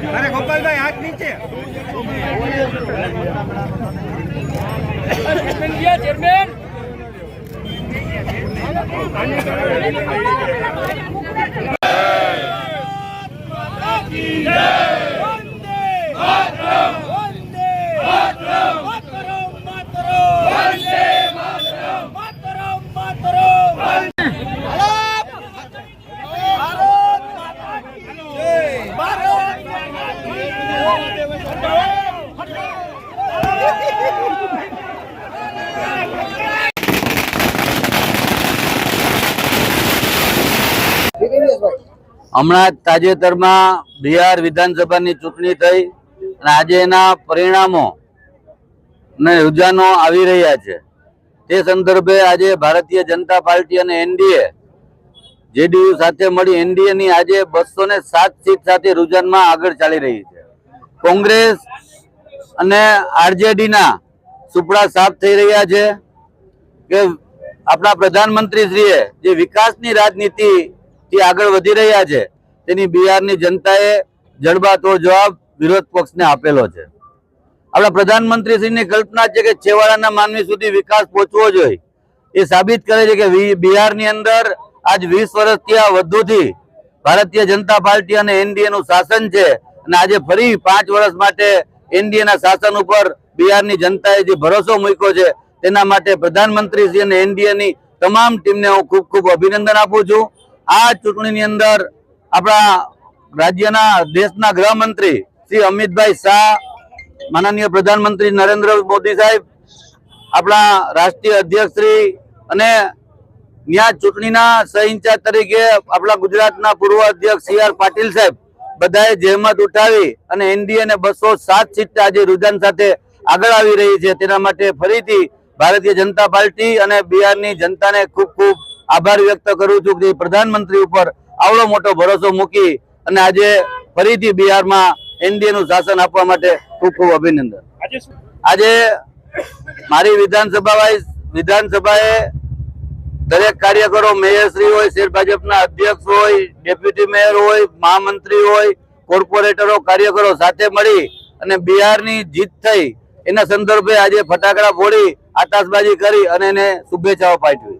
अरे गोपाल भाई हाथ नीचे चेयरमैन હમણાં તાજેતરમાં બિહાર વિધાનસભાની ચૂંટણી થઈ અને આજે એના પરિણામો ને રૂઝાનો આવી રહ્યા છે. તે સંદર્ભે આજે ભારતીય જનતા પાર્ટી અને એનડીએ જેડીયુ સાથે મળી એનડીએની આજે 207 સીટ સાથે રૂઝાનમાં આગળ ચાલી રહી છે. કોંગ્રેસ અને આરજેડીના સુપડા સાફ થઈ રહ્યા છે કે આપણા પ્રધાનમંત્રીશ્રીએ જે વિકાસની રાજનીતિ આગળ વધી રહ્યા છે તેની બિહારની જનતાએ જડબાતોડ જવાબ વિરોધ પક્ષને આપેલો છે. આપણા પ્રધાનમંત્રીશ્રીની કલ્પના છે કે છેવાડાના માનવી સુધી વિકાસ પહોંચવો જોઈએ. એ સાબિત કરે છે કે બિહારની અંદર આજ 20 વર્ષથી વધુથી ભારતીય જનતા પાર્ટી અને એનડીએ નું શાસન છે અને આજે ફરી 5 વર્ષ માટે એનડીએ ના શાસન ઉપર બિહારની જનતાએ જે ભરોસો મૂક્યો છે તેના માટે પ્રધાનમંત્રીશ્રી અને એનડીએ ની તમામ ટીમને હું ખૂબ ખૂબ અભિનંદન આપું છું. આ ચૂંટણીની અંદર આપણા રાજ્યના દેશના ગૃહમંત્રી શ્રી અમિતભાઈ શાહ, માનનીય પ્રધાનમંત્રી નરેન્દ્ર મોદી સાહેબ, આપણા રાષ્ટ્રીય અધ્યક્ષ શ્રી અને ન્યા ચૂંટણીના સહ ઇન્ચાર્જ તરીકે આપણા ગુજરાતના પૂર્વ અધ્યક્ષ CR પાટીલ સાહેબ બધાએ જહેમત ઉઠાવી અને એનડીએ ને 207 સીટ આજે રૂઝાન સાથે આગળ આવી રહી છે. તેના માટે ફરીથી ભારતીય જનતા પાર્ટી અને બિહારની જનતાને ખૂબ ખૂબ આભાર વ્યક્ત કરું છું કે પ્રધાનમંત્રી ઉપર આવડો મોટો ભરોસો મૂકી અને આજે ફરીથી બિહારમાં એનડીએ નું શાસન આપવા માટે ખૂબ ખૂબ અભિનંદન. આજે મારી વિધાનસભાએ દરેક કાર્યકરો, મેયરશ્રી હોય, શહેર ભાજપના અધ્યક્ષ હોય, ડેપ્યુટી મેયર હોય, મહામંત્રી હોય, કોર્પોરેટરો, કાર્યકરો સાથે મળી અને બિહારની જીત થઈ એના સંદર્ભે આજે ફટાકડા ફોડી આતશબાજી કરી અને એને શુભેચ્છાઓ પાઠવી.